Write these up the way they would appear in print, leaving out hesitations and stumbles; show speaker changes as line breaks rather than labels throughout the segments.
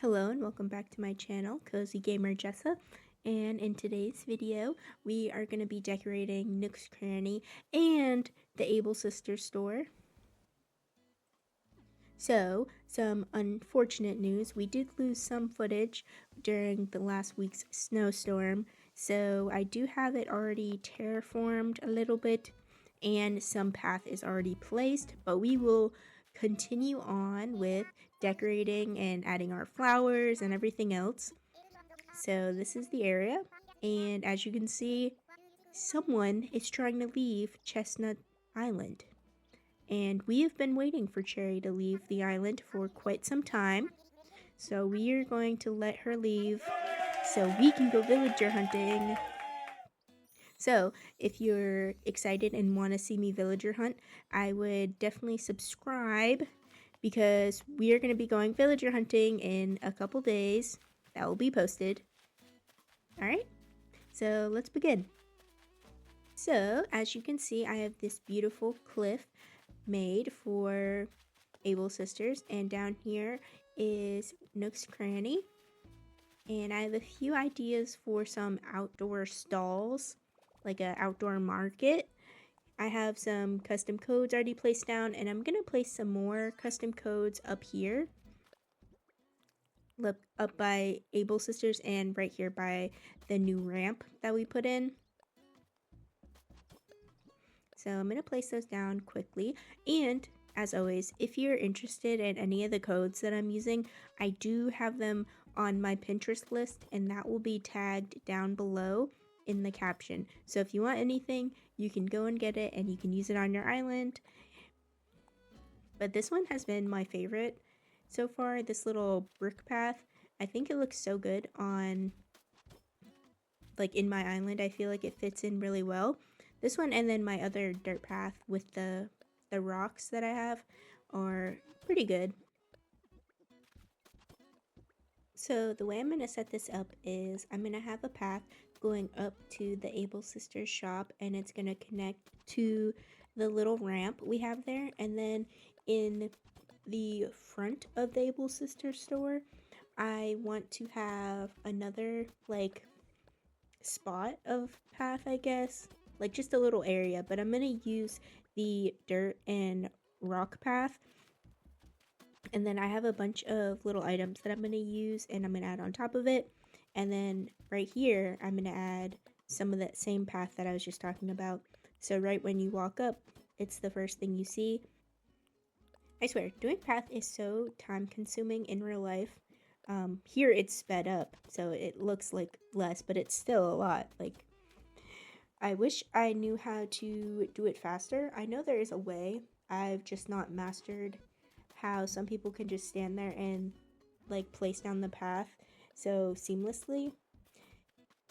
Hello and welcome back to my channel, Cozy Gamer Jessa. And in today's video, we are going to be decorating Nook's Cranny and the Able Sisters store. So, some unfortunate news. We did lose some footage during the last week's snowstorm. So I do have it already terraformed a little bit and some path is already placed, but we will continue on with decorating and adding our flowers and everything else. So this is the area, and as you can see, someone is trying to leave Chestnut Island. And we have been waiting for Cherry to leave the island for quite some time. So we are going to let her leave so we can go villager hunting. So if you're excited and want to see me villager hunt, I would definitely subscribe because we are going to be going villager hunting in a couple days. That will be posted. Alright, so let's begin. So as you can see, I have this beautiful cliff made for Able Sisters, and down here is Nook's Cranny. And I have a few ideas for some outdoor stalls, like an outdoor market. I have some custom codes already placed down, and I'm going to place some more custom codes up here. Up by Able Sisters and right here by the new ramp that we put in. So I'm going to place those down quickly. And as always, if you're interested in any of the codes that I'm using, I do have them on my Pinterest list, and that will be tagged down below in the caption. So if you want anything, you can go and get it and you can use it on your island. But this one has been my favorite so far, this little brick path. I think it looks so good on, like, in my island. I feel like it fits in really well. This one and then my other dirt path with the rocks that I have are pretty good. So the way I'm going to set this up is I'm going to have a path going up to the Able Sisters shop, and it's going to connect to the little ramp we have there. And then in the front of the Able Sisters store, I want to have another, like, spot of path, I guess. Like, just a little area, but I'm going to use the dirt and rock path. And then I have a bunch of little items that I'm going to use and I'm going to add on top of it. And then right here, I'm going to add some of that same path that I was just talking about. So right when you walk up, it's the first thing you see. I swear, doing path is so time consuming in real life. Here it's sped up, so it looks like less, but it's still a lot. Like, I wish I knew how to do it faster. I know there is a way. I've just not mastered how some people can just stand there and, like, place down the path so seamlessly.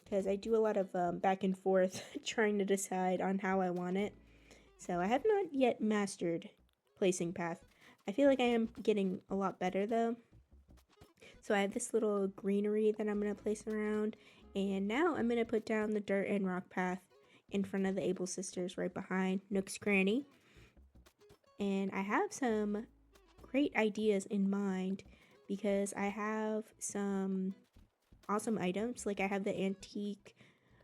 Because I do a lot of back and forth trying to decide on how I want it. So I have not yet mastered placing path. I feel like I am getting a lot better though. So I have this little greenery that I'm going to place around. And now I'm going to put down the dirt and rock path in front of the Able Sisters right behind Nook's Cranny. And I have some great ideas in mind because I have some awesome items. Like, I have the antique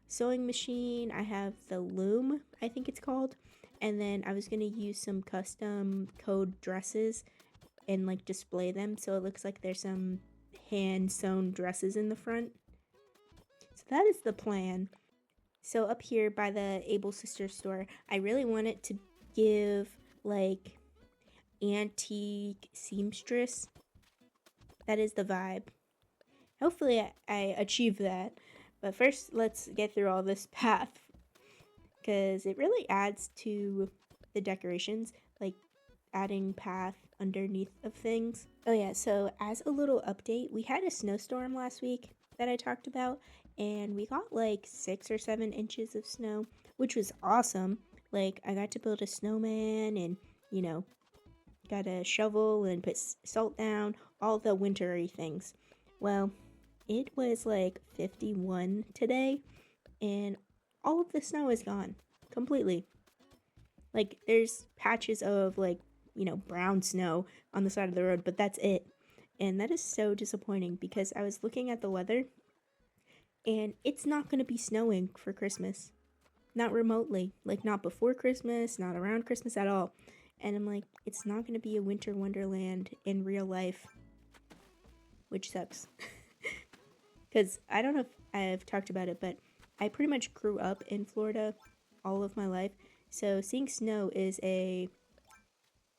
sewing machine, I have the loom, I think it's called, and then I was going to use some custom code dresses and, like, display them so it looks like there's some hand sewn dresses in the front. So that is the plan. So up here by the Able Sisters store, I really want it to give, like, antique seamstress. That is the vibe. Hopefully I achieve that. But first, let's get through all this path, because it really adds to the decorations, like adding path underneath of things. Oh yeah, so as a little update, we had a snowstorm last week that I talked about, and we got like 6 or 7 inches of snow, which was awesome. Like, I got to build a snowman and, you know, got a shovel and put salt down, all the wintry things. Well, it was like 51 today, and all of the snow is gone completely. Like, there's patches of, like, you know, brown snow on the side of the road, but that's it. And that is so disappointing because I was looking at the weather and it's not going to be snowing for Christmas. Not remotely. Like, not before Christmas, not around Christmas at all. And I'm like, it's not going to be a winter wonderland in real life, which sucks. Because I don't know if I've talked about it, but I pretty much grew up in Florida all of my life. So seeing snow is a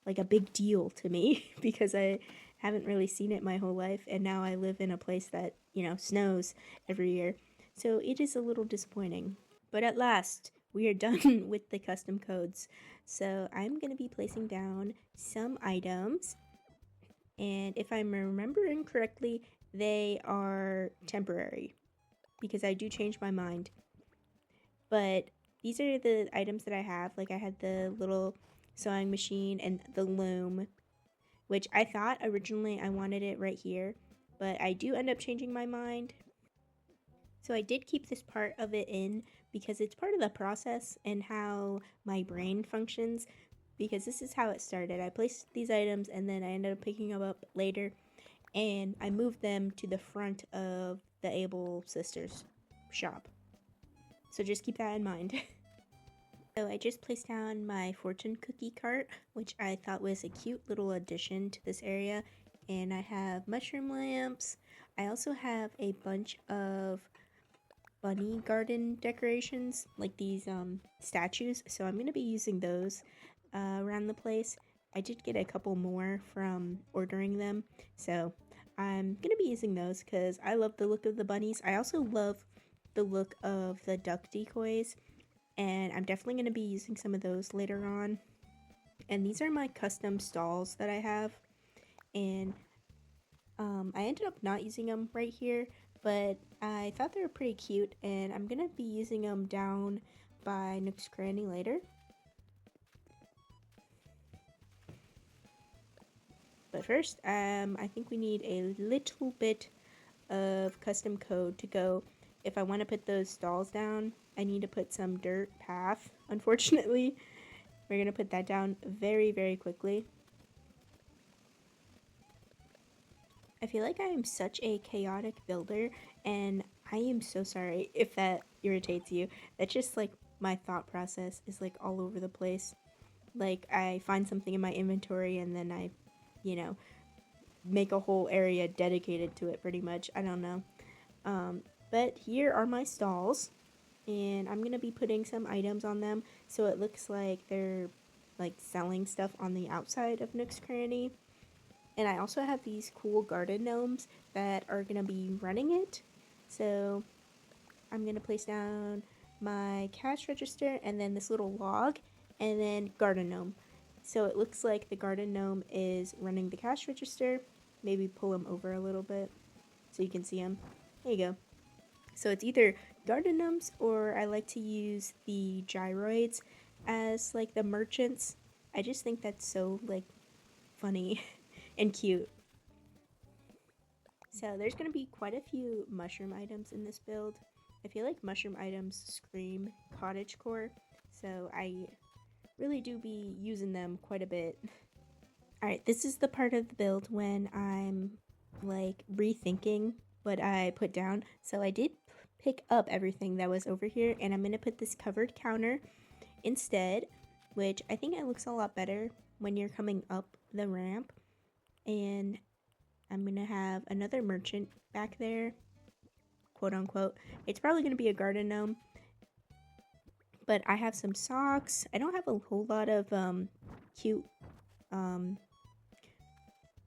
big deal to me because I haven't really seen it my whole life, and now I live in a place that, snows every year. So it is a little disappointing. But at last, we are done with the custom codes. So I'm going to be placing down some items, and if I'm remembering correctly, they are temporary because I do change my mind. But these are the items that I have. Like, I had the little sewing machine and the loom, which I thought originally I wanted it right here, but I do end up changing my mind. So I did keep this part of it in because it's part of the process and how my brain functions, because this is how it started. I placed these items and then I ended up picking them up later, and I moved them to the front of the Able Sisters shop. So just keep that in mind. So I just placed down my fortune cookie cart, which I thought was a cute little addition to this area. And I have mushroom lamps. I also have a bunch of bunny garden decorations, like these statues. So I'm going to be using those around the place. I did get a couple more from ordering them. So I'm going to be using those because I love the look of the bunnies. I also love the look of the duck decoys, and I'm definitely going to be using some of those later on. And these are my custom stalls that I have, and I ended up not using them right here, but I thought they were pretty cute, and I'm going to be using them down by Nook's Cranny later. But first, I think we need a little bit of custom code to go. If I want to put those stalls down, I need to put some dirt path. Unfortunately, we're going to put that down very, very quickly. I feel like I am such a chaotic builder, and I am so sorry if that irritates you. That's just like my thought process is like all over the place. Like, I find something in my inventory and then I, make a whole area dedicated to it pretty much. I don't know. But here are my stalls, and I'm gonna be putting some items on them so it looks like they're like selling stuff on the outside of Nook's Cranny. And I also have these cool garden gnomes that are gonna be running it. So I'm gonna place down my cash register and then this little log and then garden gnome. So it looks like the garden gnome is running the cash register. Maybe pull him over a little bit so you can see him. There you go. So it's either garden gnomes, or I like to use the gyroids as like the merchants. I just think that's so like funny and cute. So there's going to be quite a few mushroom items in this build. I feel like mushroom items scream cottagecore, so I really do be using them quite a bit. Alright, this is the part of the build when I'm like rethinking what I put down. So I did pick up everything that was over here, and I'm going to put this covered counter instead, which I think it looks a lot better when you're coming up the ramp. And I'm going to have another merchant back there, quote unquote. It's probably going to be a garden gnome, but I have some socks. I don't have a whole lot of cute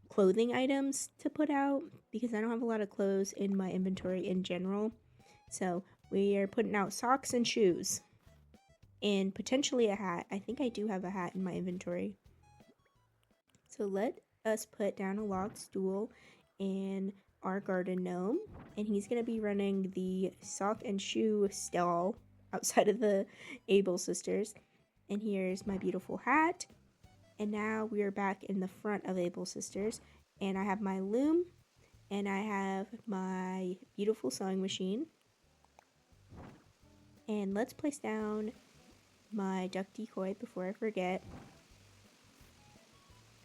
clothing items to put out because I don't have a lot of clothes in my inventory in general. So we are putting out socks and shoes and potentially a hat. I think I do have a hat in my inventory. So let us put down a log stool and our garden gnome, and he's going to be running the sock and shoe stall outside of the Able Sisters. And here's my beautiful hat. And now we are back in the front of Able Sisters, and I have my loom and I have my beautiful sewing machine. And let's place down my duck decoy before I forget.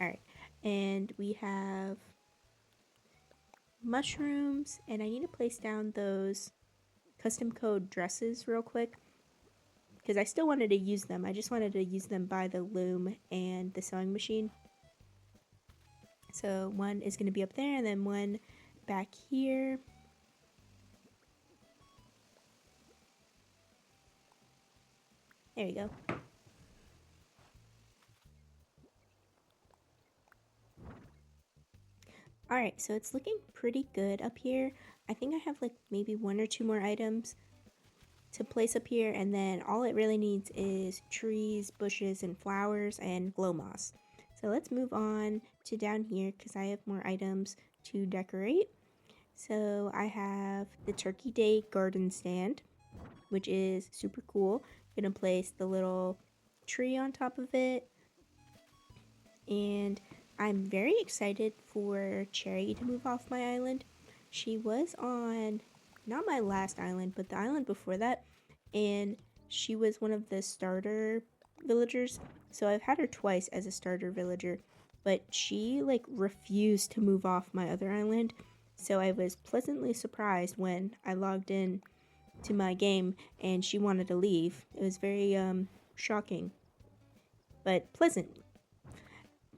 Alright, and we have mushrooms, and I need to place down those custom code dresses real quick because I still wanted to use them. I just wanted to use them by the loom and the sewing machine. So one is going to be up there and then one back here. There we go. Alright, so it's looking pretty good up here. I think I have like maybe one or two more items to place up here, and then all it really needs is trees, bushes, and flowers, and glow moss. So let's move on to down here because I have more items to decorate. So I have the Turkey Day garden stand, which is super cool. I'm gonna place the little tree on top of it, and I'm very excited for Cherry to move off my island. She was on, not my last island, but the island before that, and she was one of the starter villagers. So I've had her twice as a starter villager, but she like refused to move off my other island. So I was pleasantly surprised when I logged in to my game and she wanted to leave. It was very shocking, but pleasant.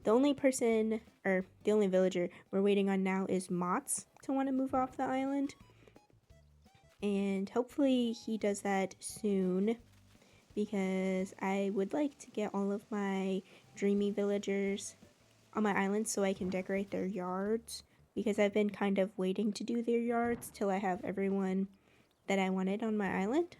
The only person, or the only villager we're waiting on now is Mott's to want to move off the island. And hopefully he does that soon because I would like to get all of my dreamy villagers on my island so I can decorate their yards, because I've been kind of waiting to do their yards till I have everyone that I wanted on my island.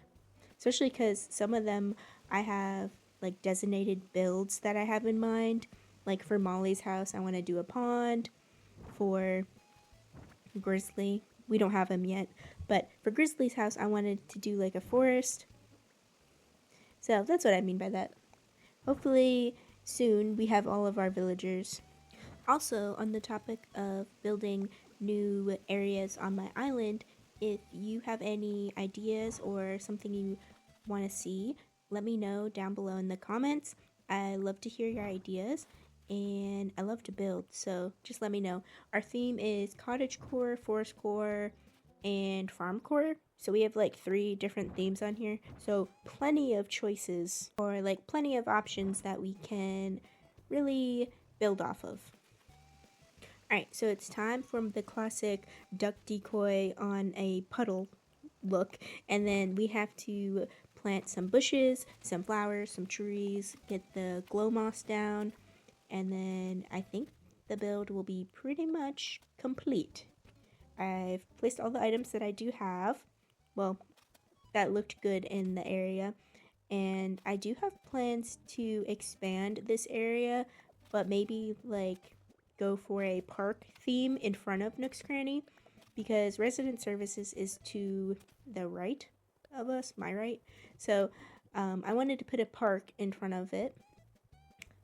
Especially because some of them I have like designated builds that I have in mind. Like for Molly's house, I want to do a pond. For Grizzly, we don't have him yet, but for Grizzly's house, I wanted to do like a forest. So that's what I mean by that. Hopefully soon we have all of our villagers. Also, on the topic of building new areas on my island, if you have any ideas or something you want to see, let me know down below in the comments. I love to hear your ideas and I love to build, so just let me know. Our theme is Cottagecore, Forestcore, and Farmcore. So we have like 3 different themes on here. So plenty of choices, or like plenty of options that we can really build off of. Alright, so it's time for the classic duck decoy on a puddle look, and then we have to plant some bushes, some flowers, some trees, get the glow moss down, and then I think the build will be pretty much complete. I've placed all the items that I do have, well, that looked good in the area, and I do have plans to expand this area, but maybe like go for a park theme in front of Nook's Cranny, because resident services is to the right of us, my right. So I wanted to put a park in front of it,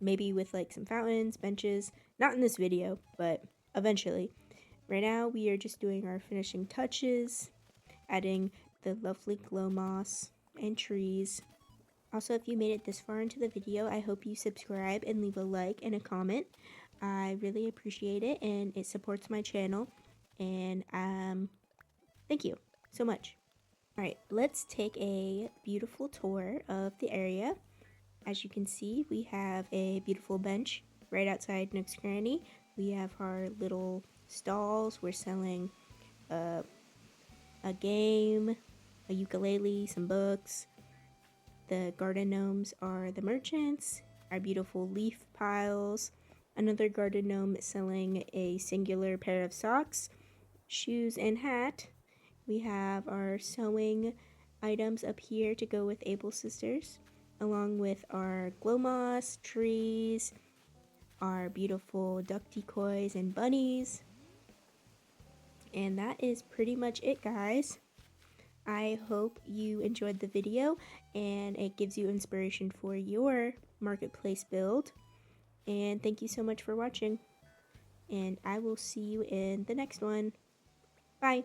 maybe with like some fountains, benches, not in this video, but eventually. Right now we are just doing our finishing touches, adding the lovely glow moss and trees. Also, if you made it this far into the video, I hope you subscribe and leave a like and a comment. I really appreciate it, and it supports my channel, and thank you so much. Alright, let's take a beautiful tour of the area. As you can see, we have a beautiful bench right outside Nook's Cranny. We have our little stalls. We're selling a game, a ukulele, some books. The garden gnomes are the merchants. Our beautiful leaf piles. Another garden gnome selling a singular pair of socks, shoes, and hat. We have our sewing items up here to go with Able Sisters, along with our glow moss, trees, our beautiful duck decoys and bunnies. And that is pretty much it, guys. I hope you enjoyed the video and it gives you inspiration for your marketplace build. And thank you so much for watching. And I will see you in the next one. Bye.